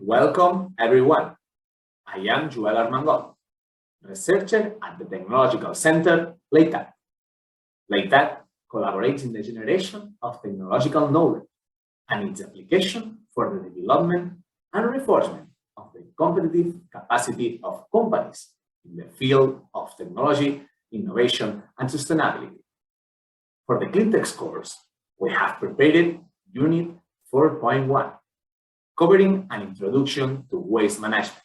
Welcome, everyone. I am Joel Armengol, researcher at the Technological Center, LEITAC. LEITAC collaborates in the generation of technological knowledge and its application for the development and reinforcement of the competitive capacity of companies in the field of technology, innovation, and sustainability. For the CleanTech course, we have prepared Unit 4.1, covering an introduction to waste management.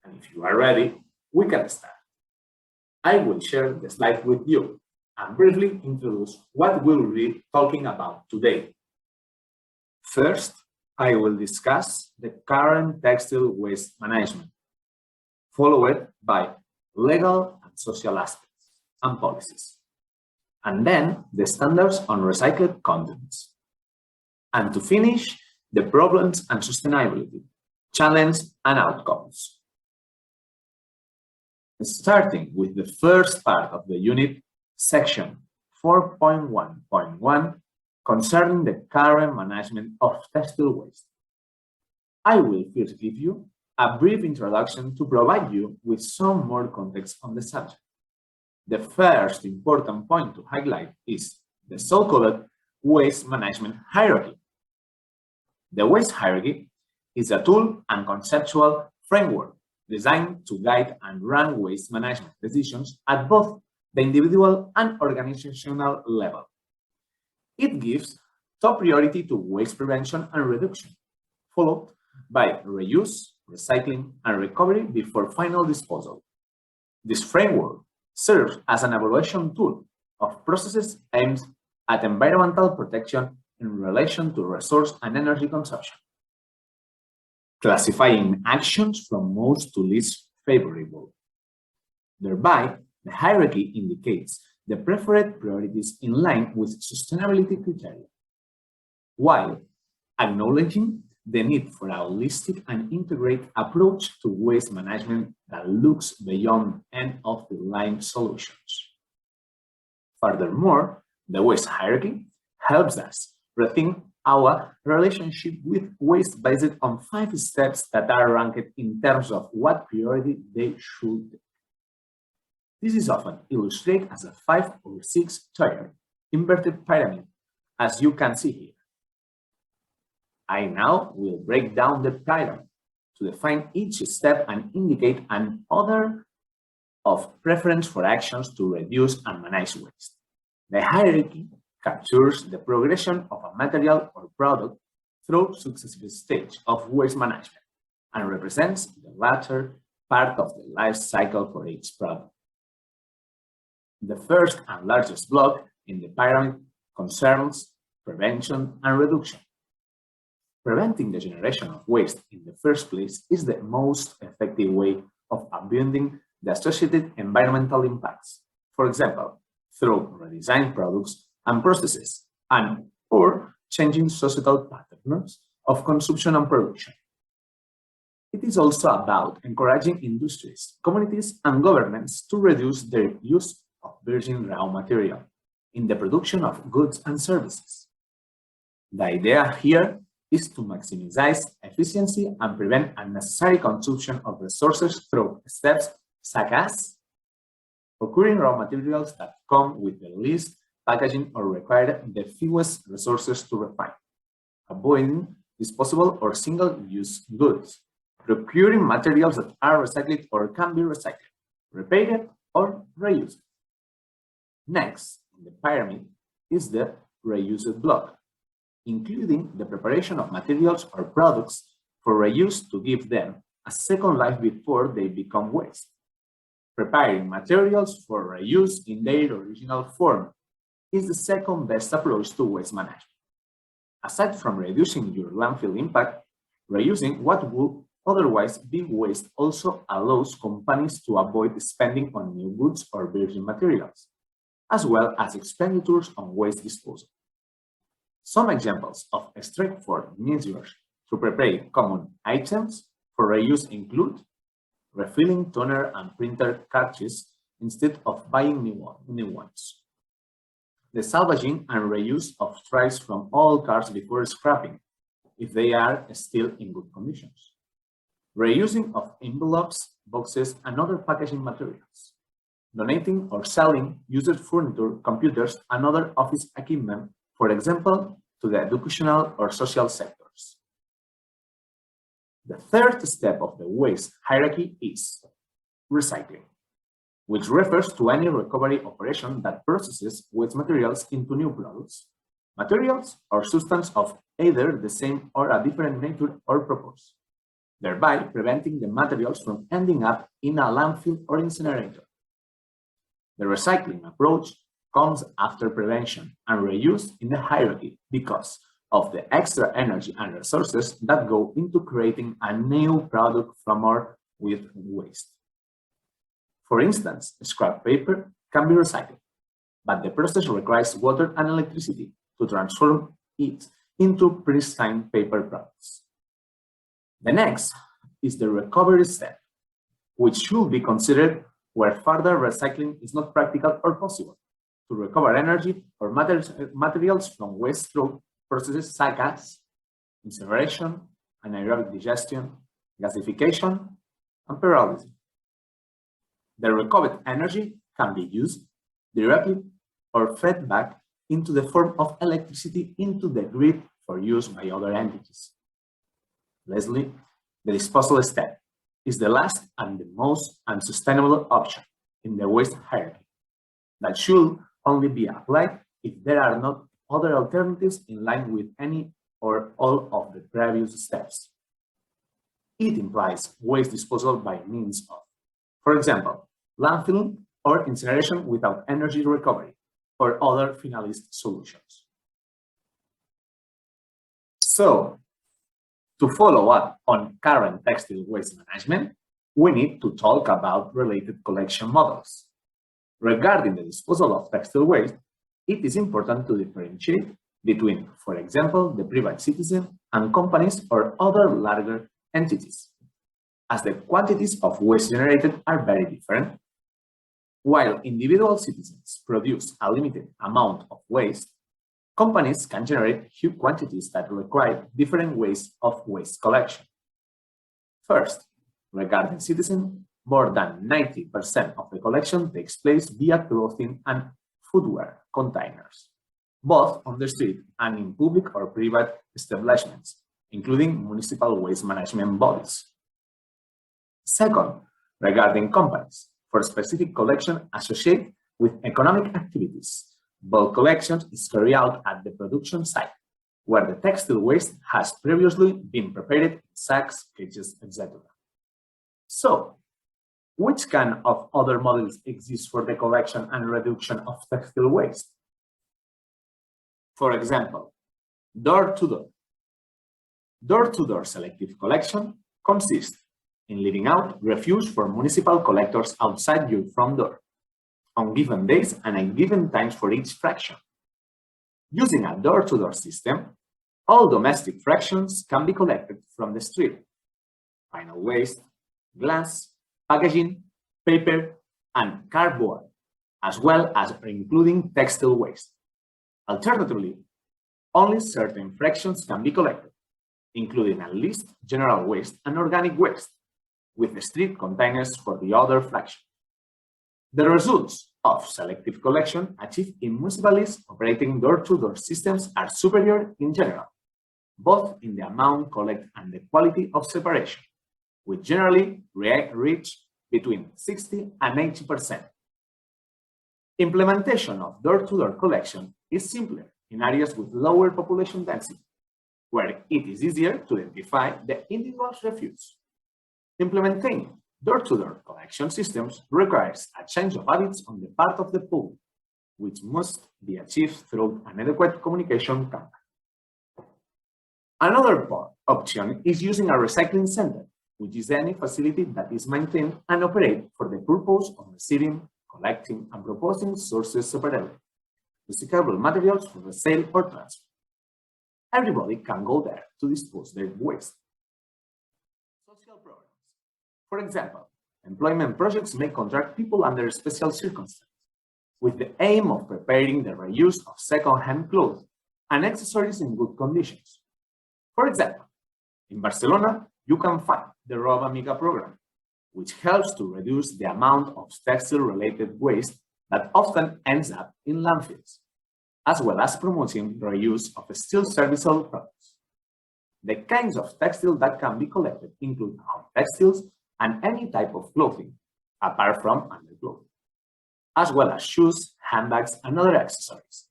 And if you are ready, we can start. I will share the slide with you and briefly introduce what we'll be talking about today. First, I will discuss the current textile waste management, followed by legal and social aspects and policies, and then the standards on recycled contents. And to finish, the problems and sustainability, challenges and outcomes. Starting with the first part of the unit, section 4.1.1, concerning the current management of textile waste. I will first give you a brief introduction to provide you with some more context on the subject. The first important point to highlight is the so-called waste management hierarchy. The waste hierarchy is a tool and conceptual framework designed to guide and run waste management decisions at both the individual and organizational level. It gives top priority to waste prevention and reduction, followed by reuse, recycling, and recovery before final disposal. This framework serves as an evaluation tool of processes aimed at environmental protection in relation to resource and energy consumption, classifying actions from most to least favorable. Thereby, the hierarchy indicates the preferred priorities in line with sustainability criteria, while acknowledging the need for a holistic and integrated approach to waste management that looks beyond end-of-the-line solutions. Furthermore, the waste hierarchy helps us rethink our relationship with waste based on 5 steps that are ranked in terms of what priority they should take. This is often illustrated as a 5 or 6-tier inverted pyramid, as you can see here. I now will break down the pyramid to define each step and indicate an order of preference for actions to reduce and manage waste. The hierarchy captures the progression of a material or product through successive stages of waste management and represents the latter part of the life cycle for each product. The first and largest block in the pyramid concerns prevention and reduction. Preventing the generation of waste in the first place is the most effective way of avoiding the associated environmental impacts, for example, through redesigned products and processes, or changing societal patterns of consumption and production. It is also about encouraging industries, communities, and governments to reduce their use of virgin raw material in the production of goods and services. The idea here is to maximize efficiency and prevent unnecessary consumption of resources through steps such as procuring raw materials that come with the least packaging or require the fewest resources to refine, avoiding disposable or single-use goods, procuring materials that are recycled or can be recycled, repaired, or reused. Next in the pyramid is the reused block, including the preparation of materials or products for reuse to give them a second life before they become waste. Preparing materials for reuse in their original form is the second best approach to waste management. Aside from reducing your landfill impact, reusing what would otherwise be waste also allows companies to avoid spending on new goods or virgin materials, as well as expenditures on waste disposal. Some examples of straightforward measures to prepare common items for reuse include refilling toner and printer cartridges instead of buying new ones, the salvaging and reuse of trays from old cars before scrapping, if they are still in good conditions, reusing of envelopes, boxes, and other packaging materials, donating or selling used furniture, computers, and other office equipment, for example, to the educational or social sectors. The third step of the waste hierarchy is recycling, which refers to any recovery operation that processes waste materials into new products, materials, or substance of either the same or a different nature or purpose, thereby preventing the materials from ending up in a landfill or incinerator. The recycling approach comes after prevention and reuse in the hierarchy because of the extra energy and resources that go into creating a new product from or with waste. For instance, scrap paper can be recycled, but the process requires water and electricity to transform it into pristine paper products. The next is the recovery step, which should be considered where further recycling is not practical or possible, to recover energy or materials from waste through processes such as incineration, anaerobic digestion, gasification, and pyrolysis. The recovered energy can be used directly or fed back into the form of electricity into the grid for use by other entities. Lastly, the disposal step is the last and the most unsustainable option in the waste hierarchy that should only be applied if there are not other alternatives in line with any or all of the previous steps. It implies waste disposal by means of, for example, landfilling or incineration without energy recovery or other finalist solutions. So, to follow up on current textile waste management, we need to talk about related collection models. Regarding the disposal of textile waste, it is important to differentiate between, for example, the private citizen and companies or other larger entities, as the quantities of waste generated are very different. While individual citizens produce a limited amount of waste, companies can generate huge quantities that require different ways of waste collection. First, regarding citizens, more than 90% of the collection takes place via clothing and footwear containers, both on the street and in public or private establishments, including municipal waste management bodies. Second, regarding companies, for specific collection associated with economic activities, bulk collection is carried out at the production site, where the textile waste has previously been prepared in sacks, cages, etc. So, which kind of other models exist for the collection and reduction of textile waste? For example, door-to-door. Door-to-door selective collection consists in leaving out refuse for municipal collectors outside your front door, on given days and at given times for each fraction. Using a door-to-door system, all domestic fractions can be collected from the street. Final waste, glass, packaging, paper, and cardboard, as well as including textile waste. Alternatively, only certain fractions can be collected, including at least general waste and organic waste, with the street containers for the other fraction. The results of selective collection achieved in municipalities operating door-to-door systems are superior in general, both in the amount collected and the quality of separation, which generally reach between 60 and 80%. Implementation of door-to-door collection is simpler in areas with lower population density, where it is easier to identify the individual's refuse. Implementing door-to-door collection systems requires a change of habits on the part of the public, which must be achieved through an adequate communication campaign. Another option is using a recycling center, which is any facility that is maintained and operated for the purpose of receiving, collecting, and proposing sources separately, recyclable materials for resale or transfer. Everybody can go there to dispose their waste. Social programs. For example, employment projects may contract people under special circumstances, with the aim of preparing the reuse of second-hand clothes and accessories in good conditions. For example, in Barcelona, you can find the ROV Amiga program, which helps to reduce the amount of textile-related waste that often ends up in landfills, as well as promoting reuse of steel serviceable products. The kinds of textile that can be collected include home textiles and any type of clothing, apart from underclothing, as well as shoes, handbags, and other accessories.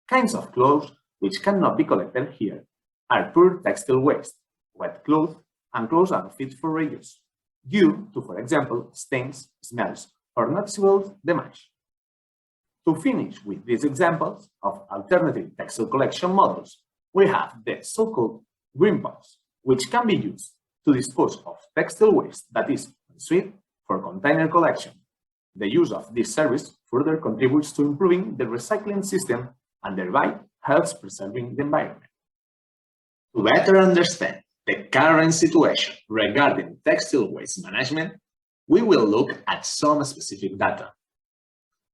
Kinds of clothes which cannot be collected here are pure textile waste, wet clothes, and clothes unfit for reuse, due to, for example, stains, smells, or noticeable damage. To finish with these examples of alternative textile collection models, we have the so-called green pots, which can be used to dispose of textile waste that is unsuited for container collection. The use of this service further contributes to improving the recycling system and thereby helps preserving the environment. To better understand the current situation regarding textile waste management, we will look at some specific data.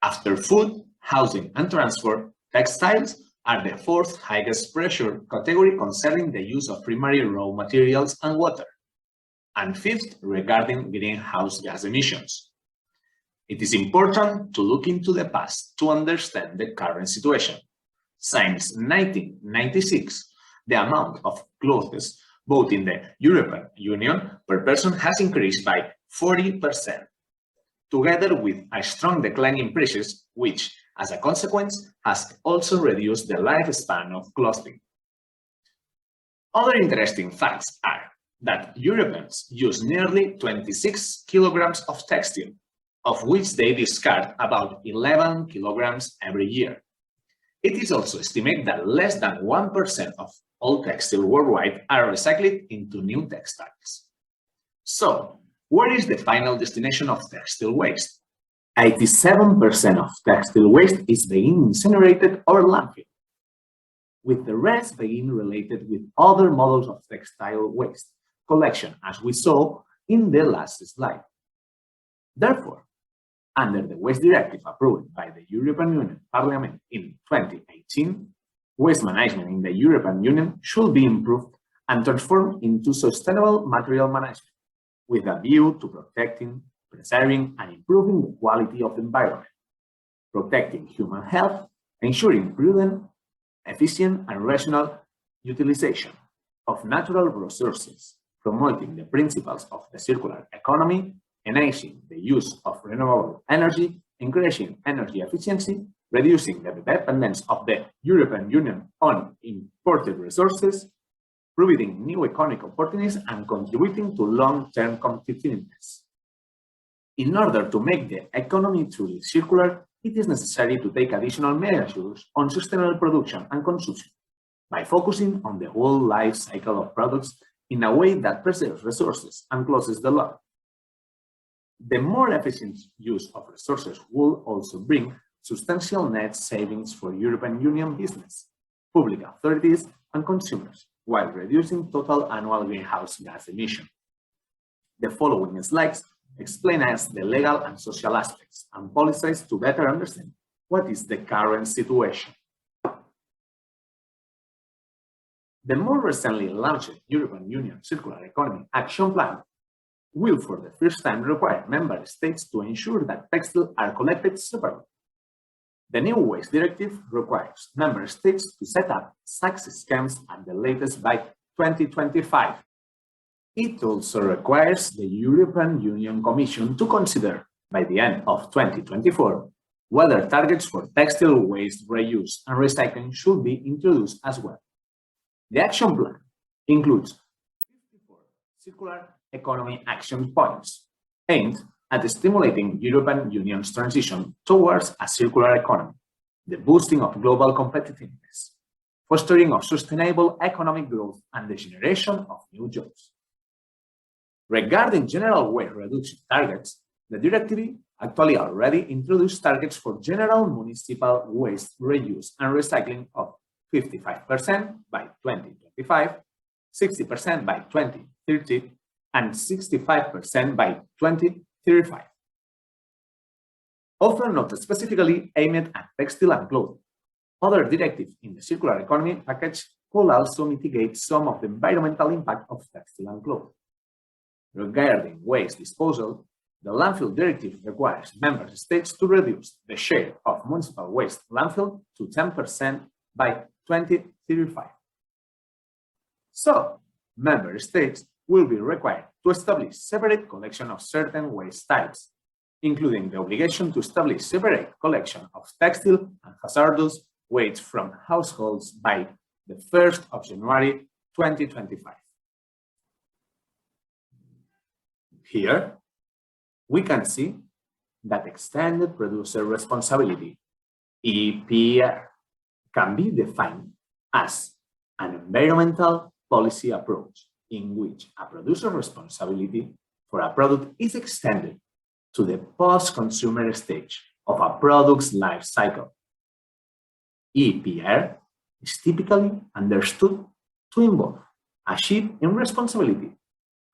After food, housing, and transport, textiles are the fourth highest pressure category concerning the use of primary raw materials and water, and fifth regarding greenhouse gas emissions. It is important to look into the past to understand the current situation. Since 1996, the amount of clothes both in the European Union per person has increased by 40%, together with a strong decline in prices, which, as a consequence, has also reduced the lifespan of clothing. Other interesting facts are that Europeans use nearly 26 kilograms of textile, of which they discard about 11 kilograms every year. It is also estimated that less than 1% of all textile worldwide are recycled into new textiles. So, where is the final destination of textile waste? 87% of textile waste is being incinerated or landfilled, with the rest being related with other models of textile waste collection, as we saw in the last slide. Therefore, under the Waste Directive approved by the European Union Parliament in 2018, waste management in the European Union should be improved and transformed into sustainable material management, with a view to protecting, preserving, and improving the quality of the environment, protecting human health, ensuring prudent, efficient, and rational utilization of natural resources, promoting the principles of the circular economy, enhancing the use of renewable energy, increasing energy efficiency, reducing the dependence of the European Union on imported resources, providing new economic opportunities, and contributing to long-term competitiveness. In order to make the economy truly circular, it is necessary to take additional measures on sustainable production and consumption by focusing on the whole life cycle of products in a way that preserves resources and closes the loop. The more efficient use of resources will also bring substantial net savings for European Union business, public authorities, and consumers, while reducing total annual greenhouse gas emission. The following slides explain us the legal and social aspects and policies to better understand what is the current situation. The more recently launched European Union Circular Economy Action Plan will for the first time require member states to ensure that textiles are collected separately. The new Waste Directive requires member states to set up tax schemes at the latest by 2025. It also requires the European Union Commission to consider, by the end of 2024, whether targets for textile waste reuse and recycling should be introduced as well. The action plan includes 54 circular economy action points aimed at stimulating European Union's transition towards a circular economy, the boosting of global competitiveness, fostering of sustainable economic growth, and the generation of new jobs. Regarding general waste reduction targets, the directive actually already introduced targets for general municipal waste reuse and recycling of 55% by 2025, 60% by 2030, and 65% by 2035. Although not specifically aimed at textile and clothing, other directives in the circular economy package could also mitigate some of the environmental impact of textile and clothing. Regarding waste disposal, the Landfill Directive requires member states to reduce the share of municipal waste landfill to 10% by 2035. So, member states will be required to establish separate collection of certain waste types, including the obligation to establish separate collection of textile and hazardous waste from households by the 1st of January 2025. Here, we can see that extended producer responsibility, EPR, can be defined as an environmental policy approach in which a producer responsibility for a product is extended to the post-consumer stage of a product's life cycle. EPR is typically understood to involve a shift in responsibility,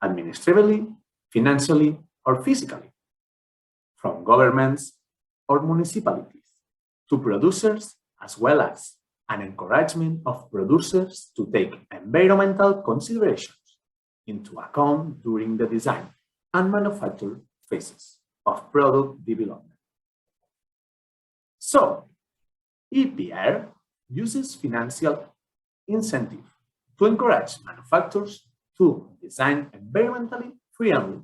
administratively, financially, or physically, from governments or municipalities to producers, as well as an encouragement of producers to take environmental considerations into account during the design and manufacture phases of product development. So, EPR uses financial incentive to encourage manufacturers to design environmentally friendly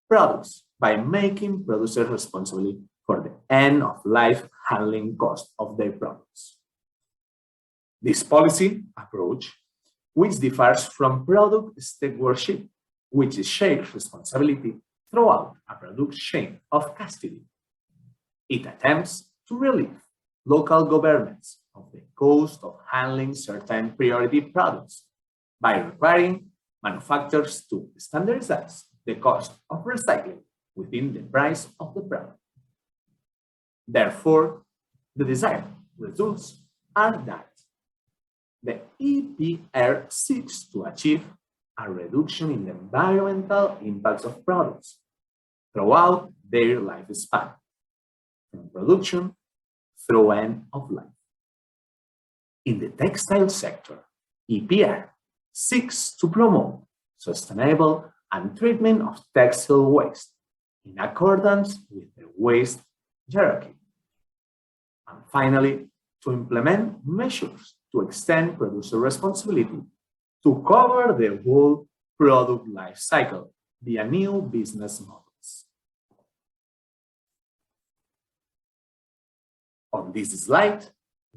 products by making producers responsible for the end-of-life handling cost of their products. This policy approach, which differs from product stewardship, which is shared responsibility throughout a product chain of custody. It attempts to relieve local governments of the cost of handling certain priority products by requiring manufacturers to standardize the cost of recycling within the price of the product. Therefore, the desired results are that the EPR seeks to achieve a reduction in the environmental impacts of products throughout their lifespan, from production through end of life. In the textile sector, EPR seeks to promote sustainable and treatment of textile waste in accordance with the waste hierarchy. And finally, to implement measures to extend producer responsibility to cover the whole product life cycle via new business models. On this slide,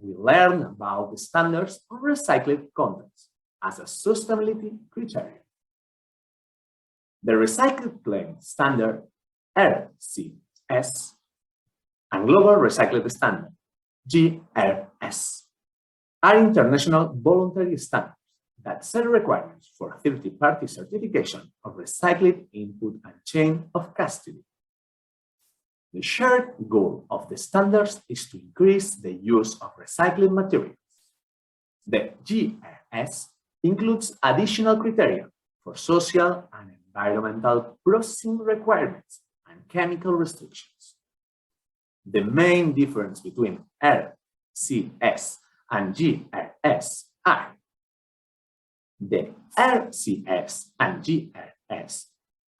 we learn about the standards on recycled contents as a sustainability criterion. The Recycled Claim Standard, RCS, and Global Recycled Standard, GRS, are international voluntary standards that set requirements for third-party certification of recycled input and chain of custody. The shared goal of the standards is to increase the use of recycled materials. The GRS includes additional criteria for social and environmental processing requirements and chemical restrictions. The main difference between RCS and GRS are the RCS and GRS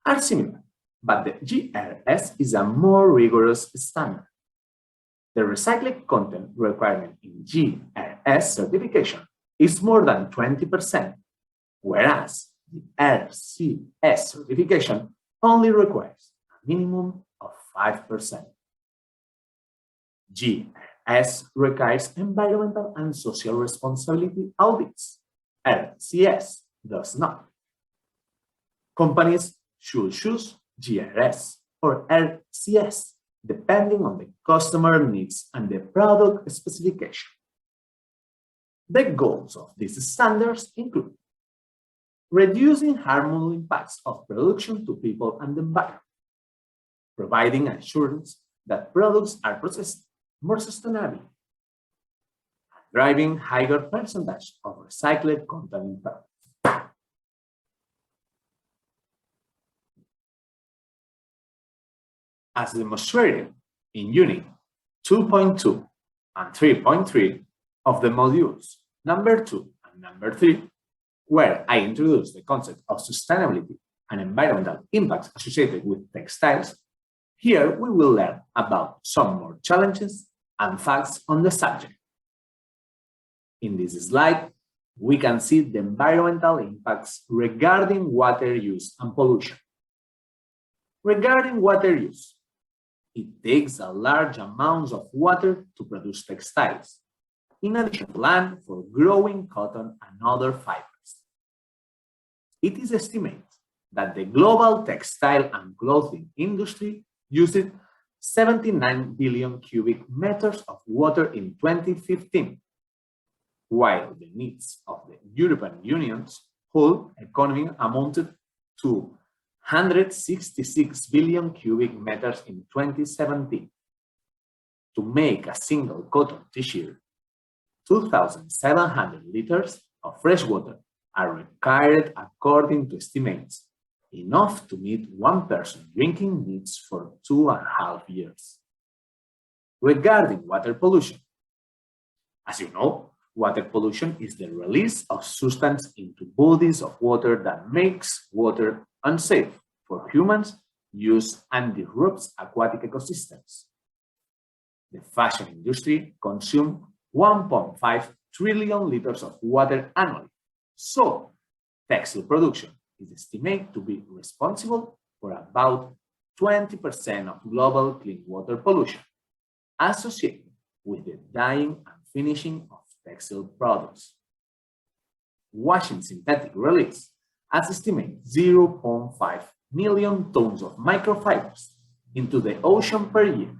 are similar, but the GRS is a more rigorous standard. The recycled content requirement in GRS certification is more than 20%, whereas the RCS certification only requires a minimum of 5%. GRS requires environmental and social responsibility audits. RCS does not. Companies should choose GRS or RCS depending on the customer needs and the product specification. The goals of these standards include reducing harmful impacts of production to people and the environment, providing assurance that products are processed more sustainably, and driving higher percentage of recycled content in products. As demonstrated in Unit 2.2 and 3.3 of the modules number 2 and number 3, where I introduced the concept of sustainability and environmental impacts associated with textiles, here we will learn about some more challenges and facts on the subject. In this slide, we can see the environmental impacts regarding water use and pollution. Regarding water use, it takes a large amount of water to produce textiles, in addition to land for growing cotton and other fibers. It is estimated that the global textile and clothing industry used 79 billion cubic meters of water in 2015, while the needs of the European Union's whole economy amounted to 166 billion cubic meters in 2017. To make a single cotton t-shirt, 2,700 liters of fresh water are required according to estimates, enough to meet one person drinking needs for 2.5 years. Regarding water pollution, as you know, water pollution is the release of substance into bodies of water that makes water unsafe for humans' use and disrupts aquatic ecosystems. The fashion industry consumes 1.5 trillion liters of water annually, so textile production is estimated to be responsible for about 20% of global clean water pollution associated with the dyeing and finishing of textile products. Washing synthetic relics has estimated 0.5 million tons of microfibers into the ocean per year.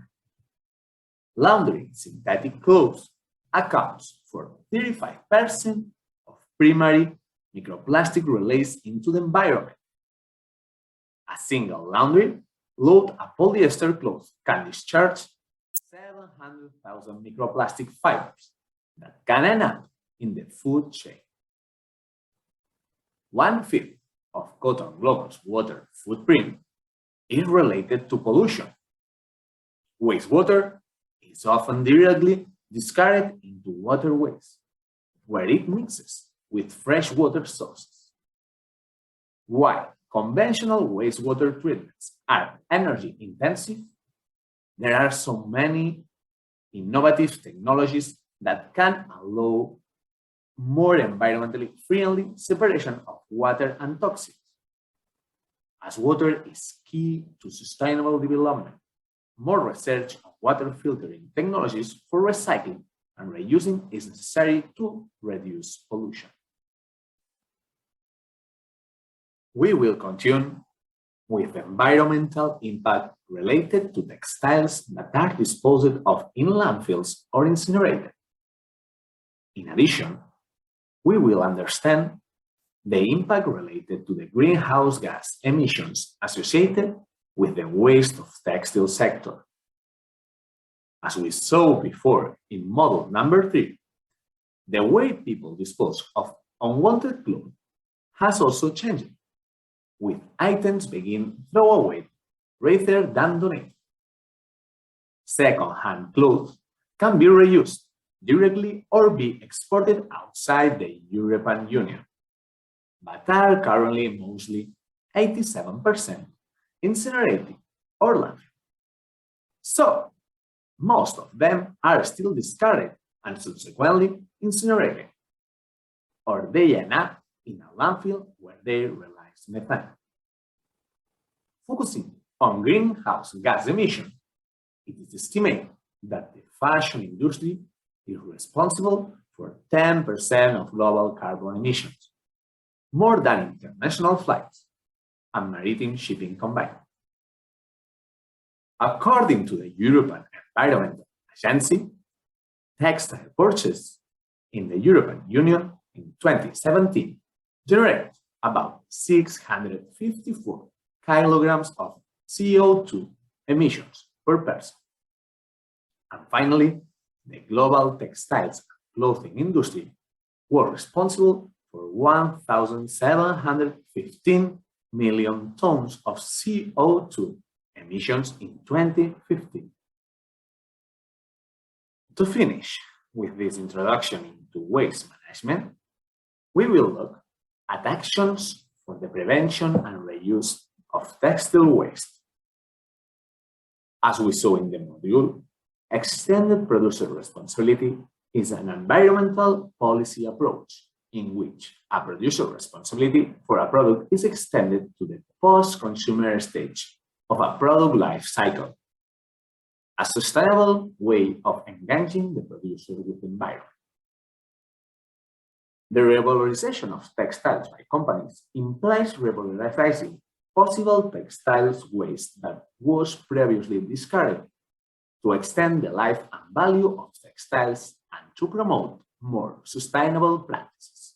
Laundering synthetic clothes accounts for 35% of primary microplastic released into the environment. A single laundry load of polyester clothes can discharge 700,000 microplastic fibers that can end up in the food chain. 1/5 of cotton global water footprint is related to pollution. Wastewater is often directly discarded into waterways, where it mixes with freshwater sources. While conventional wastewater treatments are energy intensive, there are so many innovative technologies that can allow more environmentally friendly separation of water and toxins. As water is key to sustainable development, more research on water filtering technologies for recycling and reusing is necessary to reduce pollution. We will continue with environmental impact related to textiles that are disposed of in landfills or incinerated. In addition, we will understand the impact related to the greenhouse gas emissions associated with the waste of textile sector. As we saw before in model number 3, the way people dispose of unwanted clothes has also changed, with items being thrown away rather than donated. Second-hand clothes can be reused directly or be exported outside the European Union, but are currently mostly 87% incinerated or landfill. So, most of them are still discarded and subsequently incinerated, or they end up in a landfill where they release methane. Focusing on greenhouse gas emissions, it is estimated that the fashion industry is responsible for 10% of global carbon emissions, more than international flights and maritime shipping combined. According to the European Environment Agency, textile purchases in the European Union in 2017 generated about 654 kilograms of CO2 emissions per person. And finally, the global textiles and clothing industry were responsible for 1,715 million tons of CO2 emissions in 2015. To finish with this introduction into waste management, we will look at actions for the prevention and reuse of textile waste. As we saw in the module, extended producer responsibility is an environmental policy approach in which a producer responsibility for a product is extended to the post-consumer stage of a product life cycle, a sustainable way of engaging the producer with the environment. The revalorization of textiles by companies implies revalorizing possible textiles waste that was previously discarded to extend the life and value of textiles and to promote more sustainable practices.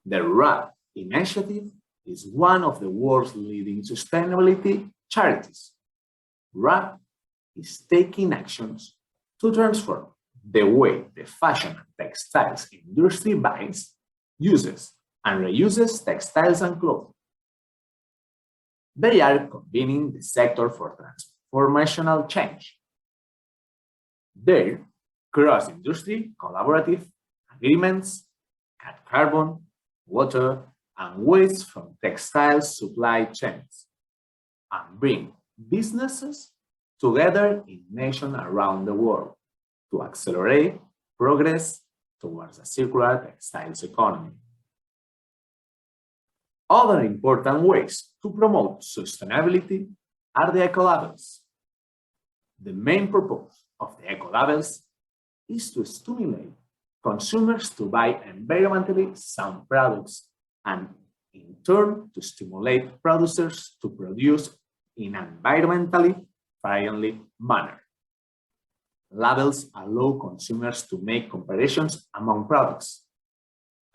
The RAP initiative is one of the world's leading sustainability charities. RAP is taking actions to transform the way the fashion and textiles industry buys, uses, and reuses textiles and clothing. They are convening the sector for transformational change. Their cross-industry collaborative agreements cut carbon, water, and waste from textile supply chains and bring businesses together in nations around the world to accelerate progress towards a circular textiles economy. Other important ways to promote sustainability are the ecolabels. The main purpose of the ecolabels is to stimulate consumers to buy environmentally sound products and, in turn, to stimulate producers to produce in an environmentally friendly manner. Labels allow consumers to make comparisons among products.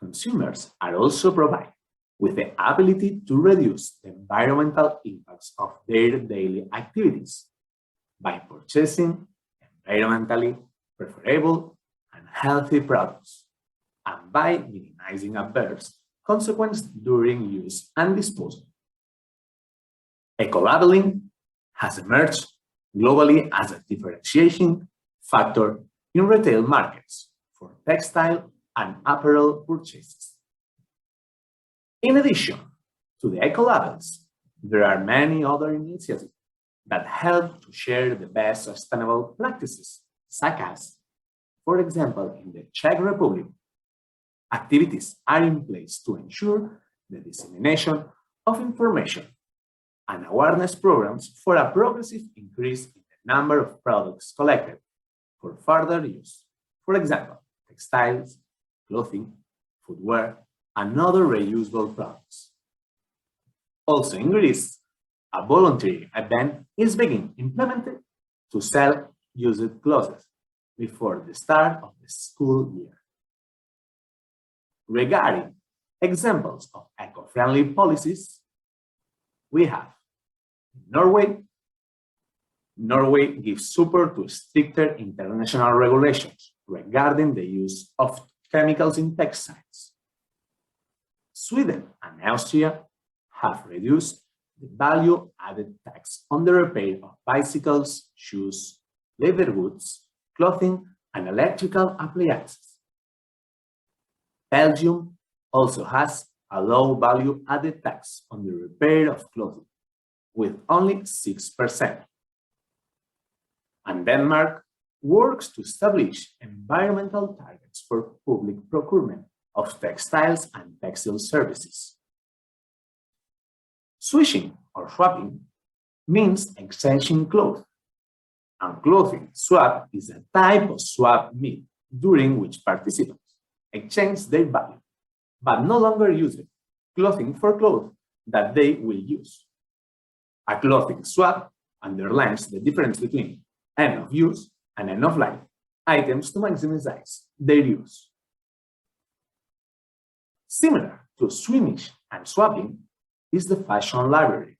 Consumers are also provided with the ability to reduce the environmental impacts of their daily activities by purchasing environmentally preferable and healthy products, and by minimizing adverse consequences during use and disposal. Ecolabeling has emerged globally as a differentiation factor in retail markets for textile and apparel purchases. In addition to the ecolabels, there are many other initiatives that help to share the best sustainable practices, such as, for example, in the Czech Republic, activities are in place to ensure the dissemination of information and awareness programs for a progressive increase in the number of products collected for further use. For example, textiles, clothing, footwear, and other reusable products. Also in Greece, a voluntary event is being implemented to sell used clothes before the start of the school year. Regarding examples of eco-friendly policies, we have Norway. Norway gives support to stricter international regulations regarding the use of chemicals in textiles. Sweden and Austria have reduced the value-added tax on the repair of bicycles, shoes, leather goods, clothing, and electrical appliances. Belgium also has a low value-added tax on the repair of clothing, with only 6%. And Denmark works to establish environmental targets for public procurement of textiles and textile services. Switching or swapping means exchanging clothes, and clothing swap is a type of swap meet during which participants exchange their value, but no longer use it, clothing for clothes that they will use. A clothing swap underlines the difference between end of use and end of life items to maximize their use. Similar to swimmage and swapping is the fashion library,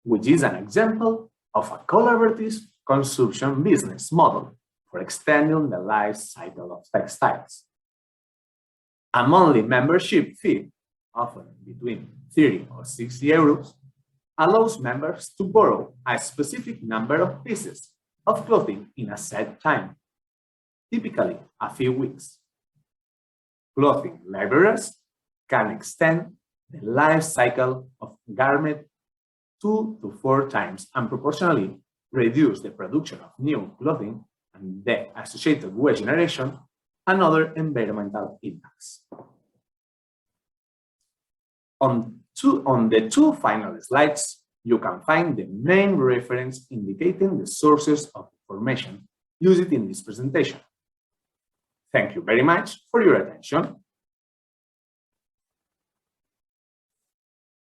which is an example of a collaborative consumption business model for extending the life cycle of textiles. A monthly membership fee, often between 30 or 60 euros, allows members to borrow a specific number of pieces of clothing in a set time, typically a few weeks. Clothing libraries can extend the life cycle of garment 2 to 4 times and proportionally reduce the production of new clothing and the associated waste generation and other environmental impacts. On the two final slides, you can find the main reference indicating the sources of information used in this presentation. Thank you very much for your attention.